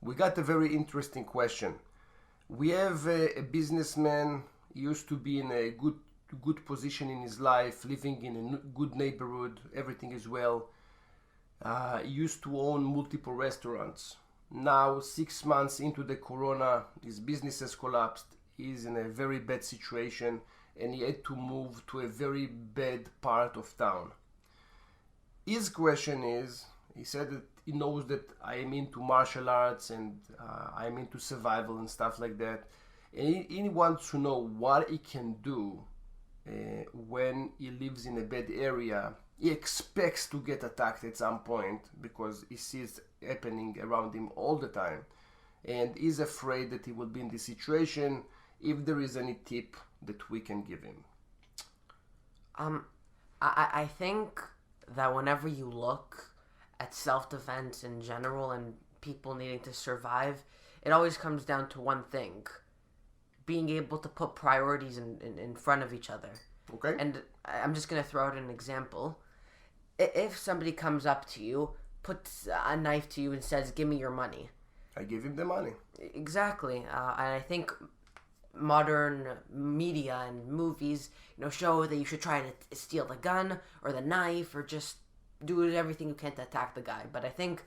We got a very interesting question. We have a businessman, used to be in a good position in his life, living in a good neighborhood, everything is well. Used to own multiple restaurants. Now, 6 months into the corona, his business has collapsed. He's in a very bad situation and he had to move to a very bad part of town. His question is, he said that he knows that I am into martial arts and I'm into survival and stuff like that. And he wants to know what he can do when he lives in a bad area. He expects to get attacked at some point because he sees happening around him all the time. And he's afraid that he will be in this situation. If there is any tip that we can give him. I think that whenever you look at self-defense in general and people needing to survive, it always comes down to one thing: being able to put priorities in front of each other. Okay. And I'm just going to throw out an example. If somebody comes up to you, puts a knife to you and says, "Give me your money," I give him the money. Exactly. And I think modern media and movies, show that you should try to steal the gun or the knife or just do everything you can to attack the guy. But I think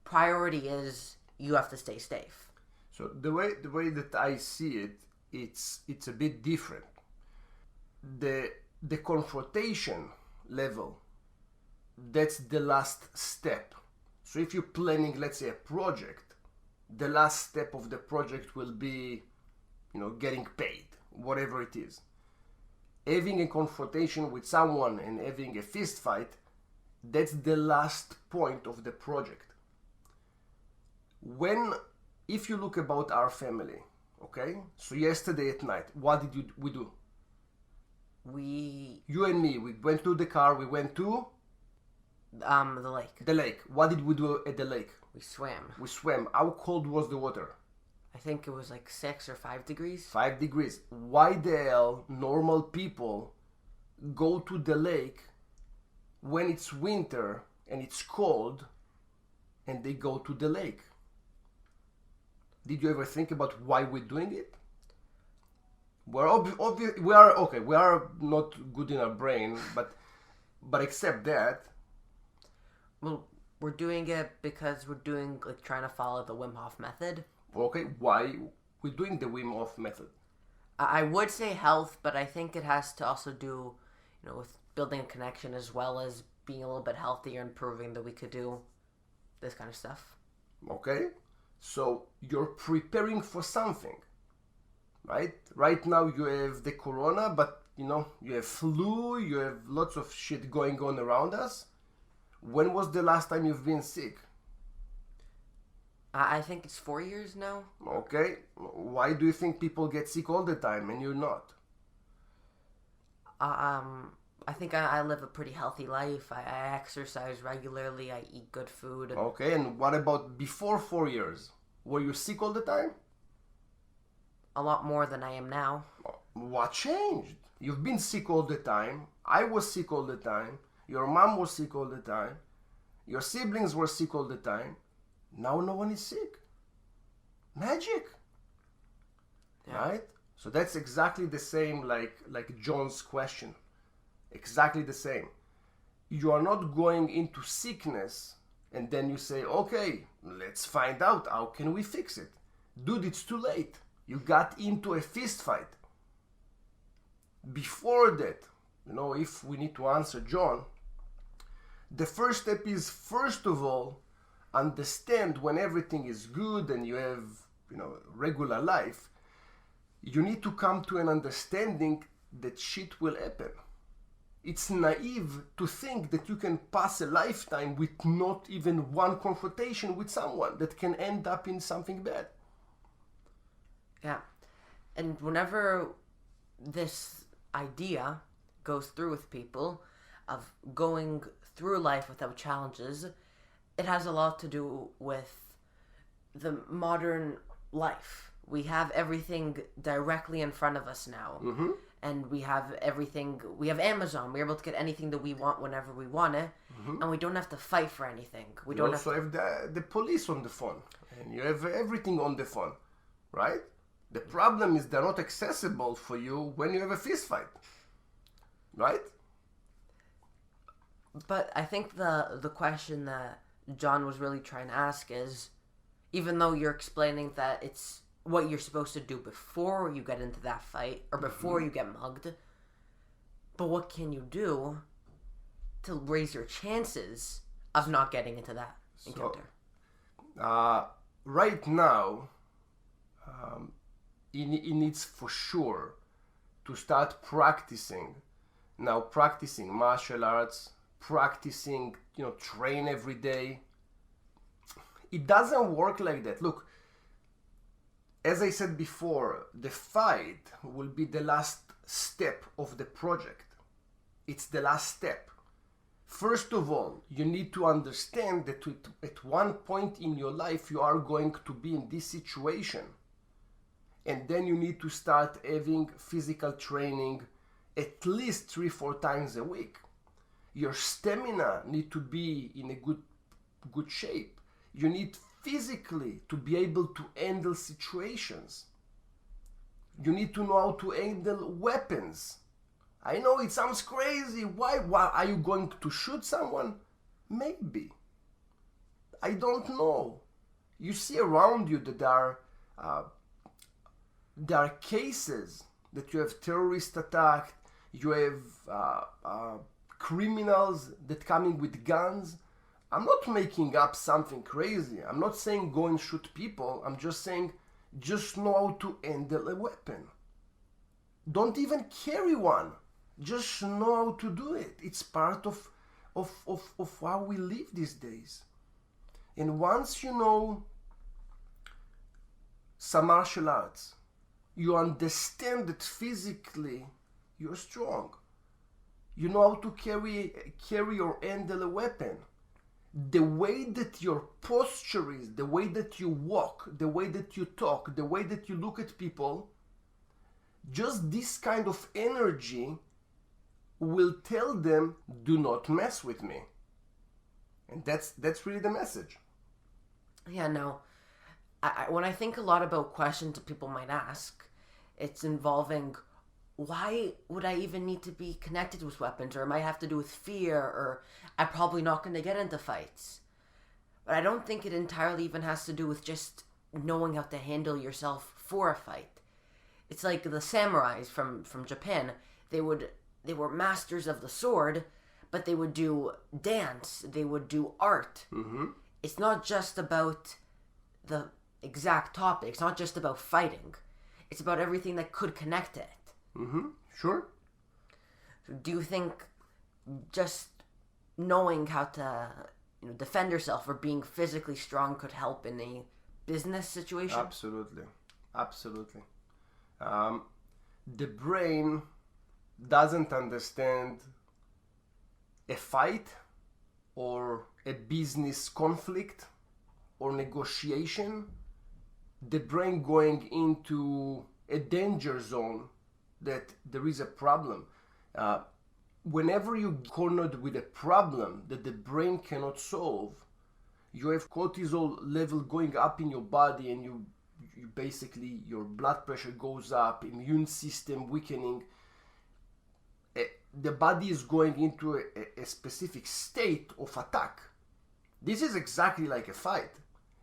priority is you have to stay safe. So the way that I see it, it's a bit different. The confrontation level, that's the last step. So if you're planning, let's say, a project, the last step of the project will be, getting paid, whatever it is. Having a confrontation with someone and having a fist fight, that's the last point of the project. If you look about our family, okay? So yesterday at night, what did we do? You and me, we went to the car, we went to the lake. The lake. What did we do at the lake? We swam. We swam. How cold was the water? I think it was like 6 or 5 degrees. 5 degrees. Why the hell normal people go to the lake when it's winter and it's cold and they go to the lake? Did you ever think about why we're doing it? We are not good in our brain, but except that. Well, we're doing it because we're trying to follow the Wim Hof method. Okay, why we're doing the Wim Hof method? I would say health, but I think it has to also do, with building a connection as well as being a little bit healthier and proving that we could do this kind of stuff. Okay, so you're preparing for something, right? Right now you have the corona, but you have flu, you have lots of shit going on around us. When was the last time you've been sick? I think it's 4 years now. Okay, why do you think people get sick all the time and you're not? I think I live a pretty healthy life. I exercise regularly. I eat good food. Okay, and what about before 4 years? Were you sick all the time? A lot more than I am now. What changed? You've been sick all the time. I was sick all the time. Your mom was sick all the time. Your siblings were sick all the time. Now no one is sick. Magic. Yeah. Right? So that's exactly the same like John's question. Exactly the same. You are not going into sickness and then you say, okay, let's find out how can we fix it. Dude, it's too late. You got into a fist fight. Before that, if we need to answer John, the first step is, first of all, understand when everything is good and you have, regular life, you need to come to an understanding that shit will happen. It's naive to think that you can pass a lifetime with not even one confrontation with someone that can end up in something bad. Yeah. And whenever this idea goes through with people of going through life without challenges, it has a lot to do with the modern life. We have everything directly in front of us now. Mm-hmm. and we have everything. We have Amazon. We're able to get anything that we want whenever we want it, and we don't have to fight for anything. We You don't also have the police on the phone, and you have everything on the phone, right? The problem is they're not accessible for you when you have a fist fight, right? But I think the question that John was really trying to ask is, even though you're explaining that it's what you're supposed to do before you get into that fight or before you get mugged, but what can you do to raise your chances of not getting into that encounter? Right now, it needs for sure to start practicing. Now, practicing martial arts, practicing, train every day. It doesn't work like that. Look, as I said before, the fight will be the last step of the project. It's the last step. First of all, you need to understand that at one point in your life you are going to be in this situation. And then you need to start having physical training at least 3-4 times a week. Your stamina need to be in a good shape. You need physically to be able to handle situations. You need to know how to handle weapons. I know it sounds crazy. Why are you going to shoot someone? Maybe. I don't know. You see around you that there are cases that you have terrorist attack, you have criminals that coming with guns. I'm not making up something crazy. I'm not saying go and shoot people. I'm just saying just know how to handle a weapon. Don't even carry one. Just know how to do it. It's part of how we live these days. And once you know some martial arts, you understand that physically you're strong. You know how to carry or handle a weapon. The way that your posture is, the way that you walk, the way that you talk, the way that you look at people, just this kind of energy will tell them, do not mess with me. And that's really the message. Yeah, no. When I think a lot about questions that people might ask, it's involving, why would I even need to be connected with weapons? Or it might have to do with fear, or I'm probably not going to get into fights. But I don't think it entirely even has to do with just knowing how to handle yourself for a fight. It's like the samurais from Japan. They were masters of the sword, but they would do dance. They would do art. Mm-hmm. It's not just about the exact topic. It's not just about fighting. It's about everything that could connect it. Mm-hmm. Sure. Do you think just knowing how to defend yourself or being physically strong could help in a business situation? Absolutely. The brain doesn't understand a fight or a business conflict or negotiation. The brain going into a danger zone that there is a problem. Whenever you're cornered with a problem that the brain cannot solve, you have cortisol level going up in your body, and you basically, your blood pressure goes up, immune system weakening. The body is going into a specific state of attack. This is exactly like a fight.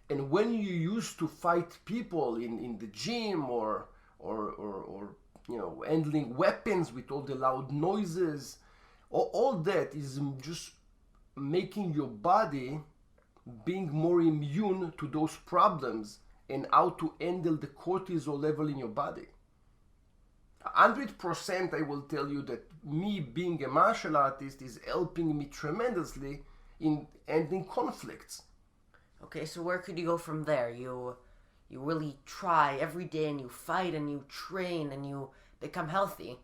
And when you used to fight people in the gym or handling weapons with all the loud noises, all that is just making your body being more immune to those problems and how to handle the cortisol level in your body. 100% I will tell you that me being a martial artist is helping me tremendously in ending conflicts. Okay, so where could you go from there? You really try every day, and you fight, and you train, and you become healthy.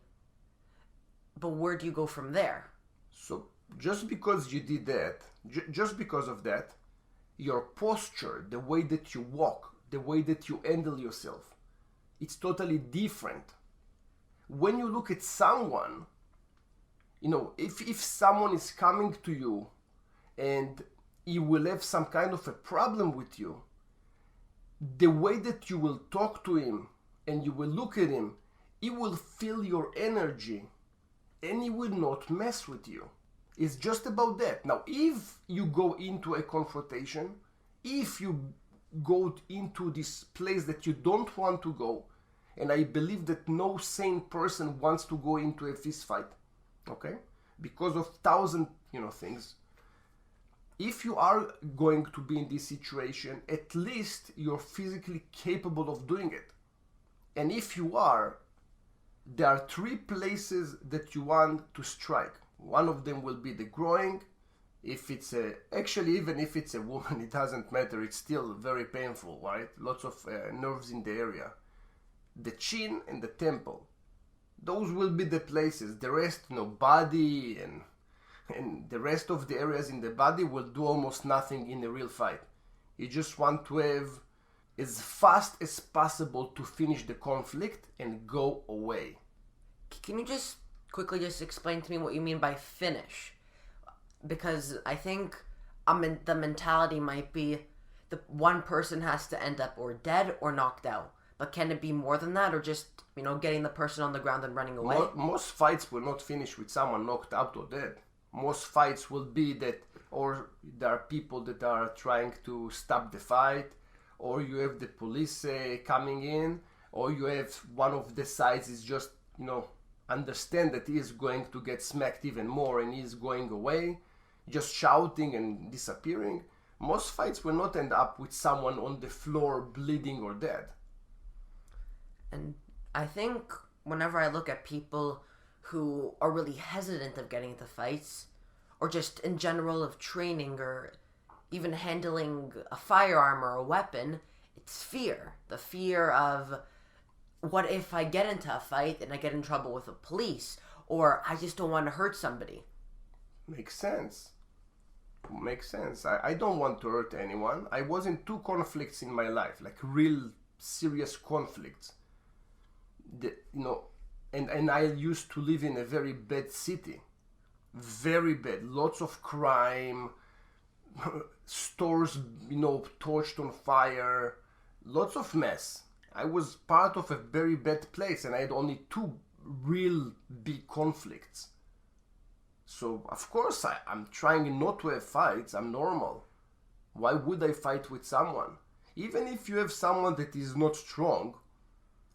But where do you go from there? So just because you did that, just because of that, your posture, the way that you walk, the way that you handle yourself, it's totally different. when you look at someone, if someone is coming to you and he will have some kind of a problem with you, the way that you will talk to him and you will look at him, he will feel your energy and he will not mess with you. It's just about that. Now, if you go into a confrontation, if you go into this place that you don't want to go, and I believe that no sane person wants to go into a fist fight, okay, because of thousand things. If you are going to be in this situation, at least you're physically capable of doing it. And if you are, there are 3 places that you want to strike. One of them will be the groin. If it's even if it's a woman, it doesn't matter. It's still very painful, right? Lots of nerves in the area. The chin and the temple. Those will be the places. The rest, body and the rest of the areas in the body will do almost nothing in a real fight. You just want to have as fast as possible to finish the conflict and go away. Can you just quickly explain to me what you mean by finish? Because I think the mentality might be the one person has to end up or dead or knocked out. But can it be more than that, or just, getting the person on the ground and running away? Most fights will not finish with someone knocked out or dead. Most fights will be that, or there are people that are trying to stop the fight, or you have the police coming in, or you have one of the sides is just, understand that he is going to get smacked even more and he is going away, just shouting and disappearing. Most fights will not end up with someone on the floor bleeding or dead. And I think whenever I look at people who are really hesitant of getting into fights, or just in general of training or even handling a firearm or a weapon, it's fear. The fear of, what if I get into a fight and I get in trouble with the police, or I just don't want to hurt somebody? Makes sense. I don't want to hurt anyone. I was in 2 conflicts in my life, like real serious conflicts. And I used to live in a very bad city. Very bad. Lots of crime, stores, torched on fire, lots of mess. I was part of a very bad place and I had only 2 real big conflicts. So, of course, I'm trying not to have fights. I'm normal. Why would I fight with someone? Even if you have someone that is not strong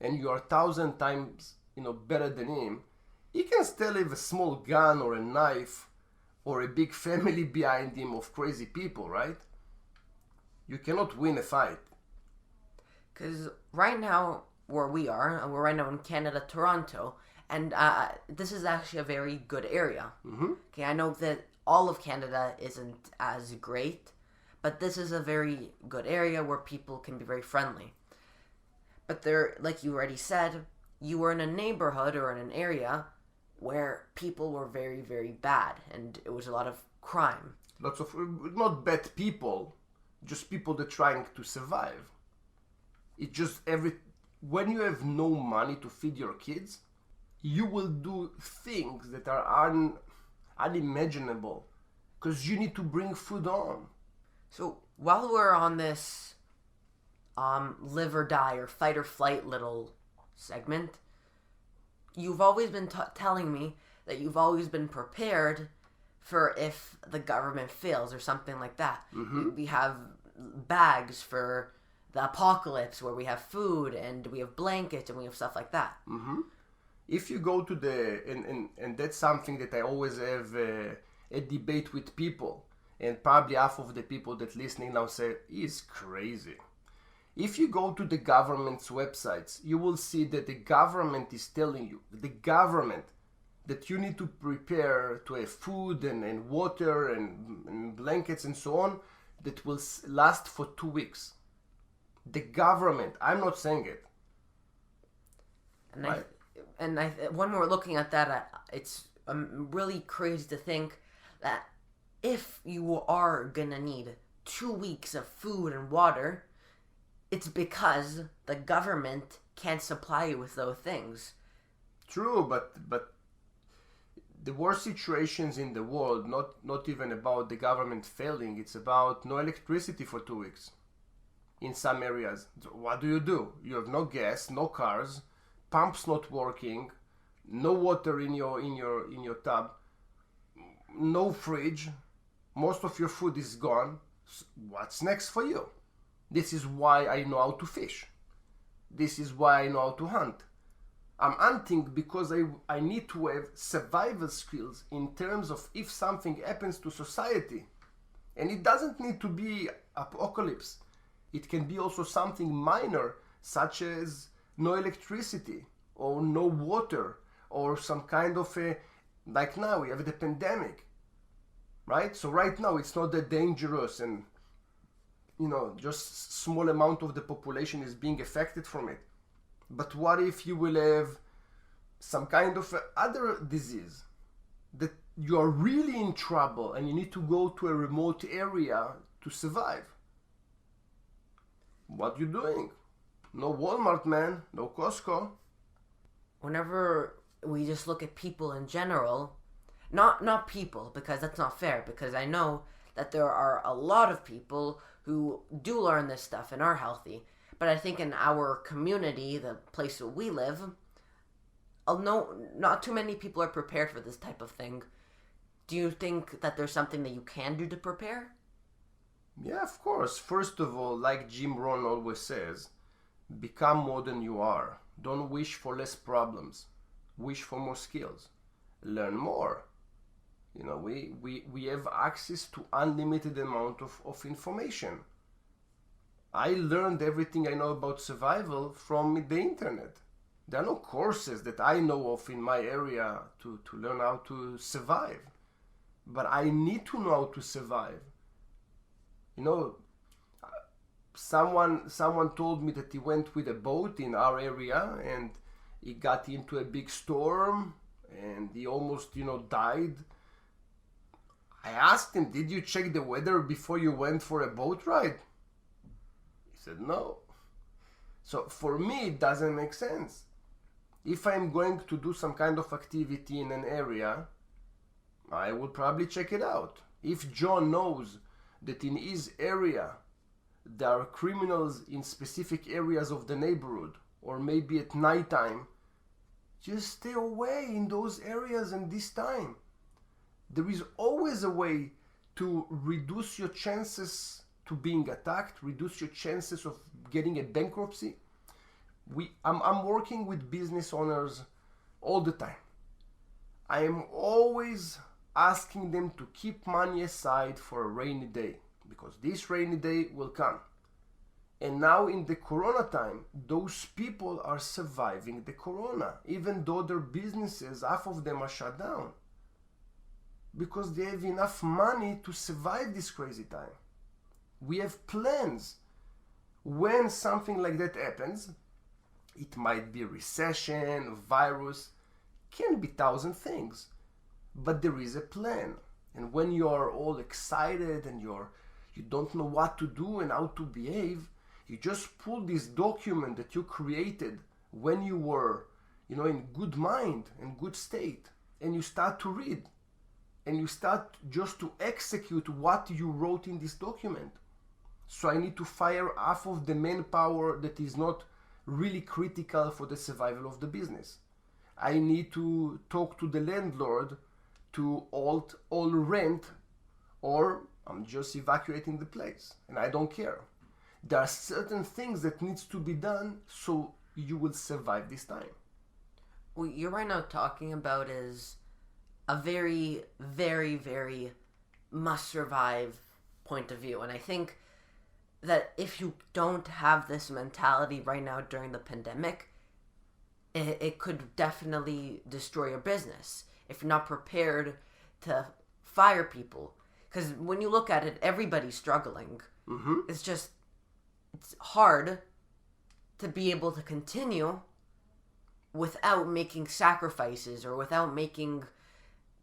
and you are 1,000 times, better than him, he can still have a small gun or a knife or a big family behind him of crazy people, right? You cannot win a fight. Because right now, where we are, we're right now in Canada, Toronto, and this is actually a very good area. Mm-hmm. Okay, I know that all of Canada isn't as great, but this is a very good area where people can be very friendly. But there, like you already said, you were in a neighborhood or in an area where people were very, very bad, and it was a lot of crime. Lots of, not bad people, just people that are trying to survive. It just when you have no money to feed your kids, you will do things that are unimaginable because you need to bring food on. So while we're on this live or die or fight or flight little segment, you've always been telling me that you've always been prepared for if the government fails or something like that. Mm-hmm. We have bags for the apocalypse where we have food and we have blankets and we have stuff like that. Mm-hmm. If you go to and that's something that I always have a debate with people, and probably half of the people that listening now say, he's crazy. If you go to the government's websites, you will see that the government is telling you, that you need to prepare to have food and water and blankets and so on that will last for 2 weeks. The government, I'm not saying it. And right? When we're looking at that, it's really crazy to think that if you are gonna need 2 weeks of food and water, it's because the government can't supply you with those things. True, but the worst situations in the world, not even about the government failing, it's about no electricity for 2 weeks in some areas. So what do? You have no gas, no cars, pumps not working, no water in your tub, no fridge, most of your food is gone. What's next for you? This is why I know how to fish. This is why I know how to hunt. I'm hunting because I need to have survival skills in terms of if something happens to society. And it doesn't need to be apocalypse. It can be also something minor, such as no electricity or no water or some kind of a, like now we have the pandemic, right? So right now it's not that dangerous and just small amount of the population is being affected from it. But what if you will have some kind of other disease that you are really in trouble and you need to go to a remote area to survive? What you doing? No Walmart, man, no Costco. Whenever we just look at people in general, not people, because that's not fair, because I know that there are a lot of people who do learn this stuff and are healthy. But I think in our community, the place where we live, no, not too many people are prepared for this type of thing. Do you think that there's something that you can do to prepare? Yeah, of course. First of all, like Jim Rohn always says, become more than you are. Don't wish for less problems. Wish for more skills. Learn more. We have access to unlimited amount of information. I learned everything I know about survival from the internet. There are no courses that I know of in my area to learn how to survive. But I need to know how to survive. Someone told me that he went with a boat in our area and he got into a big storm and he almost, died. I asked him, did you check the weather before you went for a boat ride? He said no. So for me, it doesn't make sense. If I'm going to do some kind of activity in an area, I will probably check it out. If John knows that in his area there are criminals in specific areas of the neighborhood, or maybe at nighttime, just stay away in those areas and this time. There is always a way to reduce your chances to being attacked, reduce your chances of getting a bankruptcy. I'm working with business owners all the time. I am always asking them to keep money aside for a rainy day, because this rainy day will come. And now in the corona time, those people are surviving the corona, even though their businesses, half of them are shut down, because they have enough money to survive this crazy time. We have plans. When something like that happens, it might be a recession, a virus, can be 1,000 things, but there is a plan. And when you are all excited and you don't know what to do and how to behave, you just pull this document that you created when you were, in good mind and good state, and you start to read, and you start just to execute what you wrote in this document. So I need to fire half of the manpower that is not really critical for the survival of the business. I need to talk to the landlord to halt all rent, or I'm just evacuating the place and I don't care. There are certain things that needs to be done so you will survive this time. What you're right now talking about is a very, very, very must survive point of view. And I think that if you don't have this mentality right now during the pandemic, it could definitely destroy your business if you're not prepared to fire people. Because when you look at it, everybody's struggling. Mm-hmm. It's hard to be able to continue without making sacrifices or without making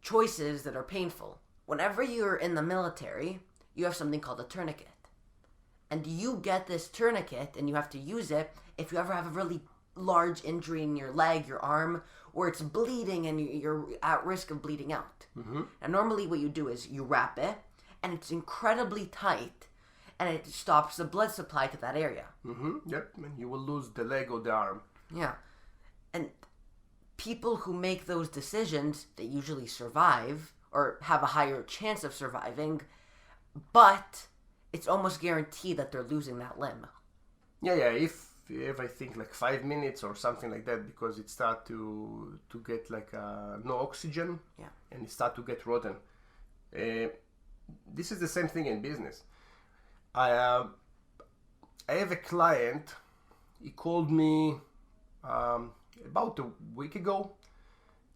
choices that are painful. Whenever you're in the military, you have something called a tourniquet. And you get this tourniquet and you have to use it if you ever have a really large injury in your leg, your arm, where it's bleeding and you're at risk of bleeding out. Mm-hmm. And normally what you do is you wrap it, and it's incredibly tight, and it stops the blood supply to that area. Mm-hmm. Yep, and you will lose the leg or the arm. Yeah. And people who make those decisions, they usually survive or have a higher chance of surviving, but it's almost guaranteed that they're losing that limb. Yeah, if I think like 5 minutes or something like that, because it start to get like no oxygen, Yeah. and it start to get rotten. This is the same thing in business. I have a client. He called me about a week ago.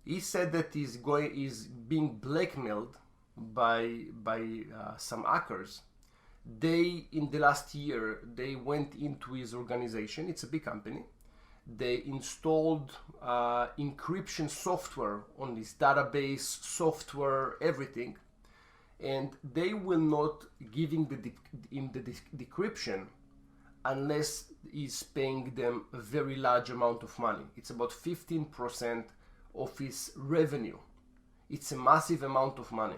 He said that he's being blackmailed by some hackers. They, in the last year, they went into his organization. It's a big company. They installed encryption software on his database, software, everything, and they will not giving him the decryption unless he's paying them a very large amount of money. It's about 15% of his revenue. It's a massive amount of money.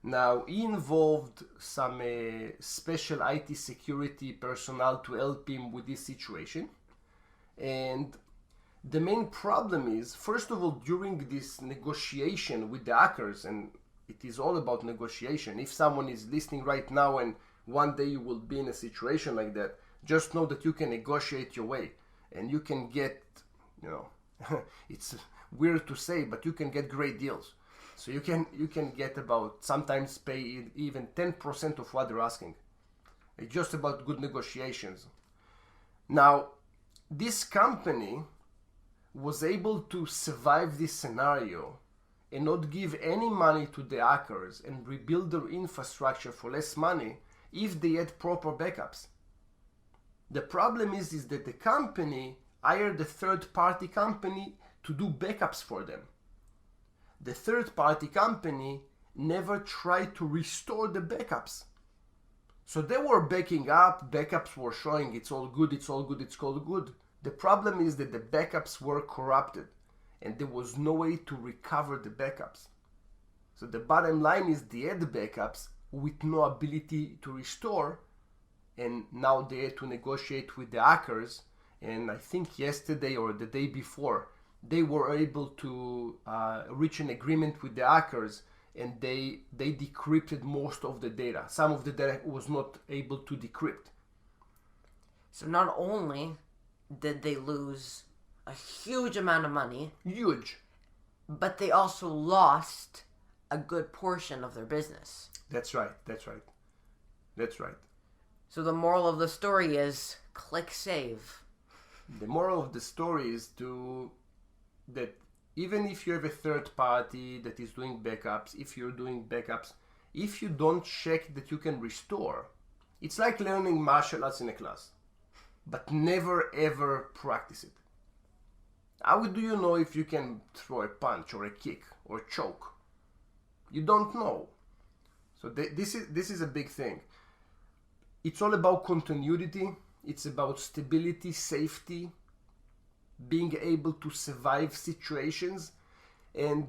Now, he involved some special IT security personnel to help him with this situation. And the main problem is, first of all, during this negotiation with the hackers, and it is all about negotiation. If someone is listening right now and one day you will be in a situation like that, just know that you can negotiate your way and you can get, it's weird to say, but you can get great deals. So you can get about, sometimes pay even 10% of what they're asking. It's just about good negotiations. Now, this company was able to survive this scenario and not give any money to the hackers and rebuild their infrastructure for less money if they had proper backups. The problem is that the company hired a third-party company to do backups for them. The third-party company never tried to restore the backups. So they were backing up, backups were showing it's all good, it's all good, it's all good. The problem is that the backups were corrupted and there was no way to recover the backups. So the bottom line is they had the backups with no ability to restore, and now they had to negotiate with the hackers. And I think yesterday or the day before, they were able to reach an agreement with the hackers, and they decrypted most of the data. Some of the data was not able to decrypt. So not only did they lose a huge amount of money, Huge. but they also lost a good portion of their business. That's right. So the moral of the story is click save. The moral of the story is that even if you have a third party that is doing backups, if you're doing backups, if you don't check that you can restore, it's like learning martial arts in a class, but never ever practice it. How do you know if you can throw a punch or a kick or choke? You don't know. So this is a big thing. It's all about continuity. It's about stability, safety, being able to survive situations. And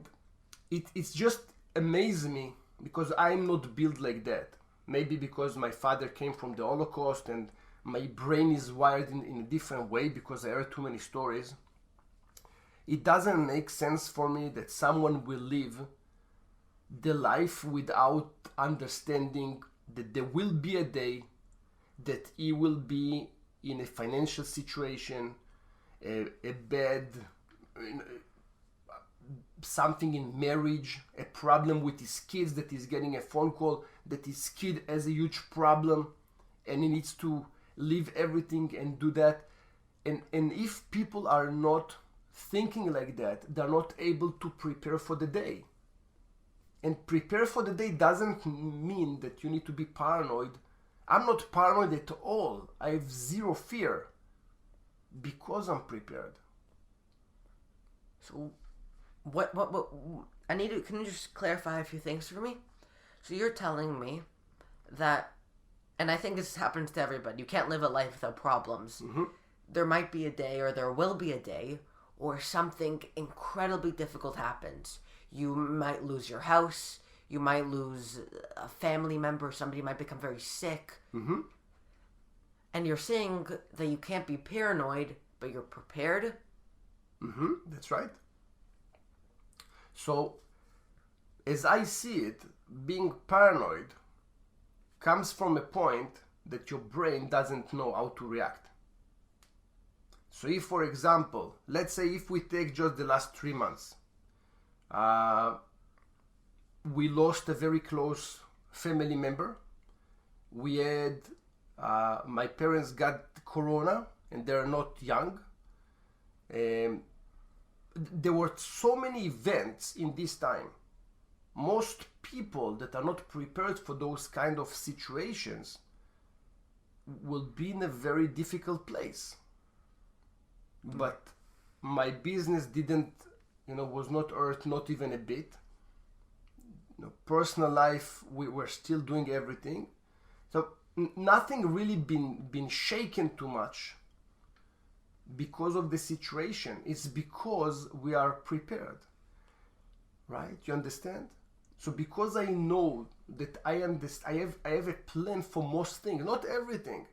it's just amazes me because I'm not built like that. Maybe because my father came from the Holocaust and my brain is wired in a different way because I heard too many stories. It doesn't make sense for me that someone will live the life without understanding that there will be a day that he will be in a financial situation, a bad, something in marriage, a problem with his kids, that he's getting a phone call that his kid has a huge problem and he needs to leave everything and do that. And if people are not thinking like that, they're not able to prepare for the day. And prepare for the day doesn't mean that you need to be paranoid. I'm not paranoid at all. I have zero fear because I'm prepared. So what can you just clarify a few things for me? So you're telling me that, and I think this happens to everybody, you can't live a life without problems. Mm-hmm. there might be a day, or there will be a day, where something incredibly difficult happens. You might lose your house, you might lose a family member, somebody might become very sick. Mm-hmm. And you're saying that you can't be paranoid, but you're prepared? Mm-hmm. That's right. So, as I see it, being paranoid comes from a point that your brain doesn't know how to react. So if, for example, let's say if we take just the last 3 months, we lost a very close family member. We had, my parents got corona and they're not young. There were so many events in this time. Most people that are not prepared for those kind of situations will be in a very difficult place. But my business didn't, was not hurt, not even a bit. Personal life, we were still doing everything. So nothing really been shaken too much because of the situation. It's because we are prepared, right? You understand? So because I know that I have a plan for most things, not everything.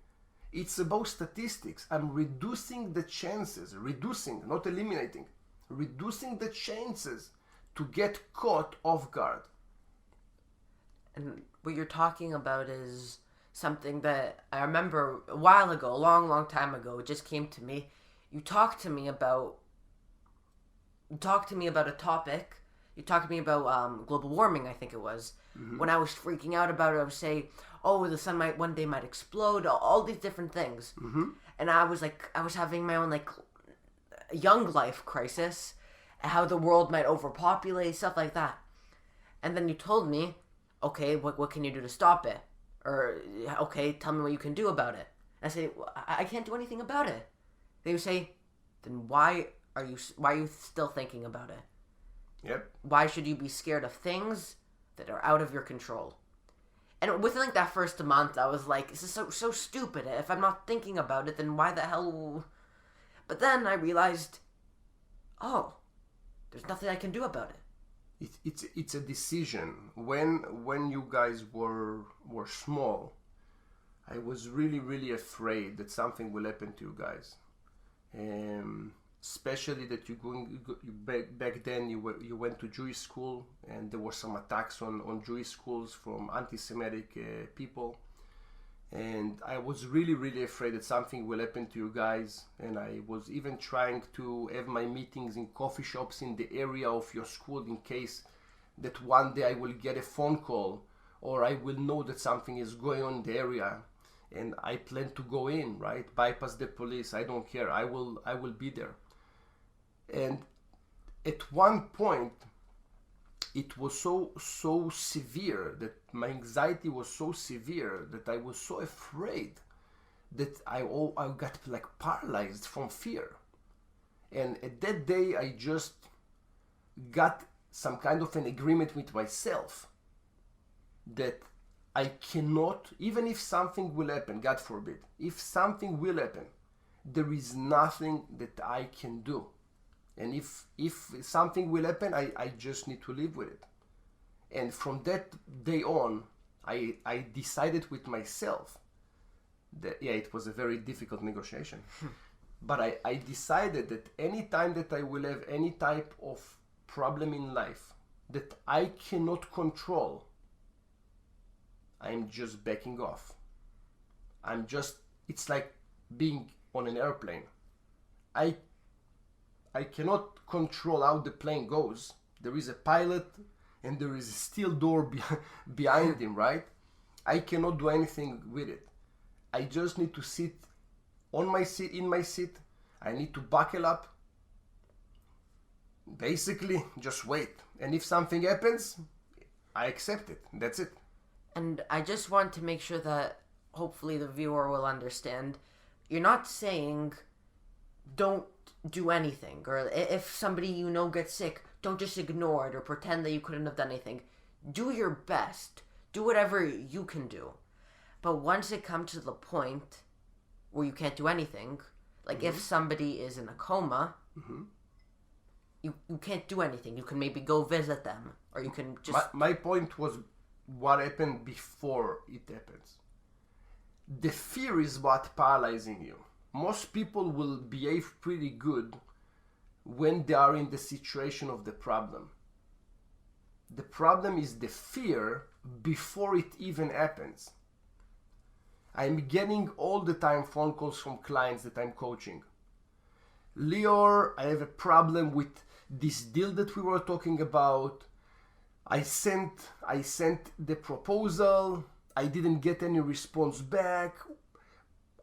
It's about statistics. I'm reducing the chances, not eliminating, reducing the chances to get caught off guard. And what you're talking about is something that I remember a while ago, a long, long time ago, it just came to me. You talked to me about a topic. You talked to me about global warming, I think it was. Mm-hmm. When I was freaking out about it, I would say, oh, the sun one day might explode, all these different things. Mm-hmm. And I was having my own young life crisis, how the world might overpopulate, stuff like that. And then you told me, okay, what can you do to stop it? Or, okay, tell me what you can do about it. And I say, I can't do anything about it. Then you say, then why are you still thinking about it? Yep. Why should you be scared of things that are out of your control? And within that first month, I was like, this is so stupid. If I'm not thinking about it, then why the hell? But then I realized, oh, there's nothing I can do about it. It's a decision. When you guys were small, I was really, really afraid that something will happen to you guys. Especially that back then you went to Jewish school and there were some attacks on Jewish schools from anti-Semitic people, and I was really, really afraid that something will happen to you guys. And I was even trying to have my meetings in coffee shops in the area of your school in case that one day I will get a phone call or I will know that something is going on in the area. And I plan to go in, right? Bypass the police. I don't care. I will be there. And at one point, it was so severe that my anxiety was so severe that I was so afraid that I got paralyzed from fear. And at that day, I just got some kind of an agreement with myself that I cannot, even if something will happen, God forbid, if something will happen, there is nothing that I can do. And if something will happen, I just need to live with it. And from that day on, I decided with myself that, it was a very difficult negotiation. But I decided that any time that I will have any type of problem in life that I cannot control, I'm just backing off. It's like being on an airplane. I cannot control how the plane goes. There is a pilot and there is a steel door behind him, right? I cannot do anything with it. I just need to sit in my seat. I need to buckle up. Basically, just wait. And if something happens, I accept it. That's it. And I just want to make sure that hopefully the viewer will understand. You're not saying don't do anything, or if somebody you know gets sick, don't just ignore it or pretend that you couldn't have done anything. Do your best. Do whatever you can do. But once it comes to the point where you can't do anything, Like if somebody is in a coma, you can't do anything. You can maybe go visit them, or you can just... My point was what happened before it happens. The fear is what paralyzing you. Most people will behave pretty good when they are in the situation of the problem. The problem is the fear before it even happens. I'm getting all the time phone calls from clients that I'm coaching. Lior, I have a problem with this deal that we were talking about. I sent the proposal. I didn't get any response back.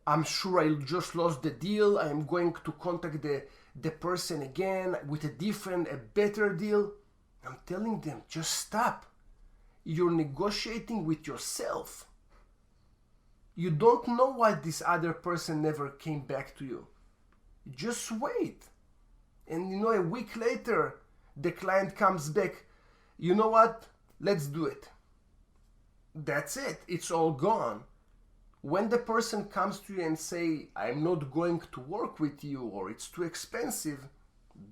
I'm sure I just lost the deal. I'm going to contact the person again with a better deal. I'm telling them, just stop. You're negotiating with yourself. You don't know why this other person never came back to you. Just wait. And a week later, the client comes back. You know what? Let's do it. That's it. It's all gone. When the person comes to you and say, I'm not going to work with you, or it's too expensive,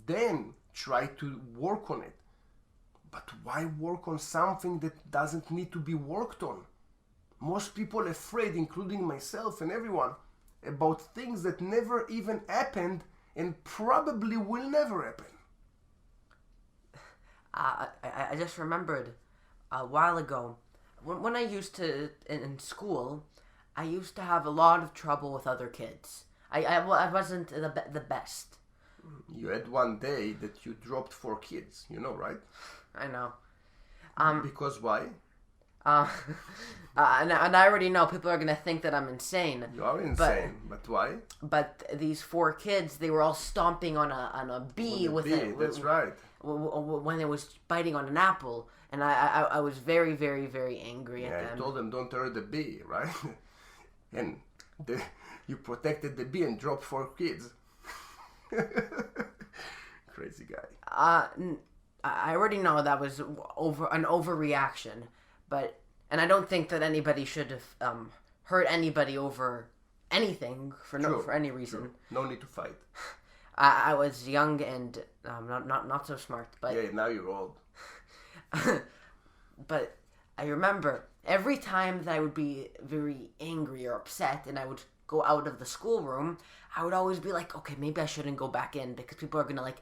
then try to work on it. But why work on something that doesn't need to be worked on? Most people are afraid, including myself and everyone, about things that never even happened and probably will never happen. I just remembered a while ago, when I used to, in school, I used to have a lot of trouble with other kids. I wasn't the best. You had one day that you dropped 4 kids, right? I know. Because why? And I already know people are going to think that I'm insane. You are insane, but why? But these 4 kids, they were all stomping on a bee with it. That's right. When it was biting on an apple, and I was very, very, very angry at them. I told them don't hurt the bee, right? And you protected the bee and dropped 4 kids. Crazy guy. I already know that was an overreaction, and I don't think that anybody should have hurt anybody over anything for any reason. True. No need to fight. I was young and not so smart, but yeah, now you're old. But I remember every time that I would be very angry or upset, and I would go out of the schoolroom, I would always be like, okay, maybe I shouldn't go back in because people are gonna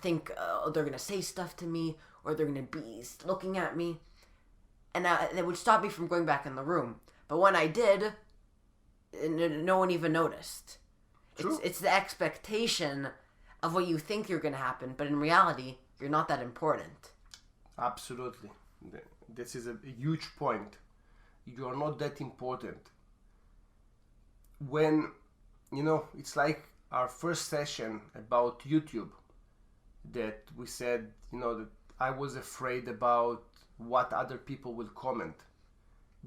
think they're gonna say stuff to me, or they're gonna be looking at me, and that would stop me from going back in the room. But when I did, no one even noticed. True. It's the expectation of what you think you're gonna happen, but in reality, you're not that important. Absolutely. This is a huge point. You are not that important. When, it's like our first session about YouTube, that we said, that I was afraid about what other people will comment.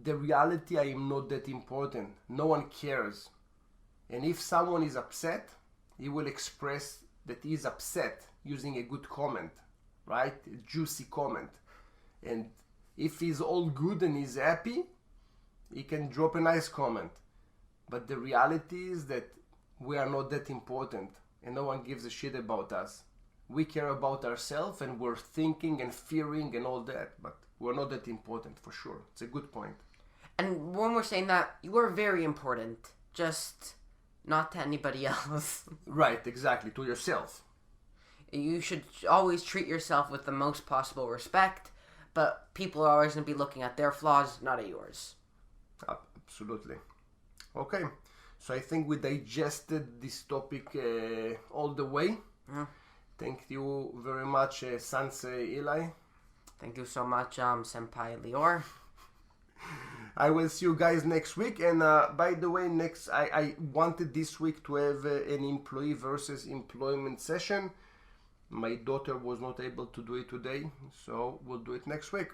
The reality, I am not that important. No one cares. And if someone is upset, he will express that he is upset using a good comment, right? A juicy comment. And if he's all good and he's happy, he can drop a nice comment. But the reality is that we are not that important and no one gives a shit about us. We care about ourselves and we're thinking and fearing and all that, but we're not that important for sure. It's a good point. And when we're saying that, you are very important, just not to anybody else. Right, exactly, to yourself. You should always treat yourself with the most possible respect, but people are always going to be looking at their flaws, not at yours. Absolutely. Okay, so I think we digested this topic all the way. Thank you very much, Sensei Eli. Thank you so much, Senpai Lior. I will see you guys next week. And by the way, I wanted this week to have an employee versus employment session. My daughter was not able to do it today, so we'll do it next week.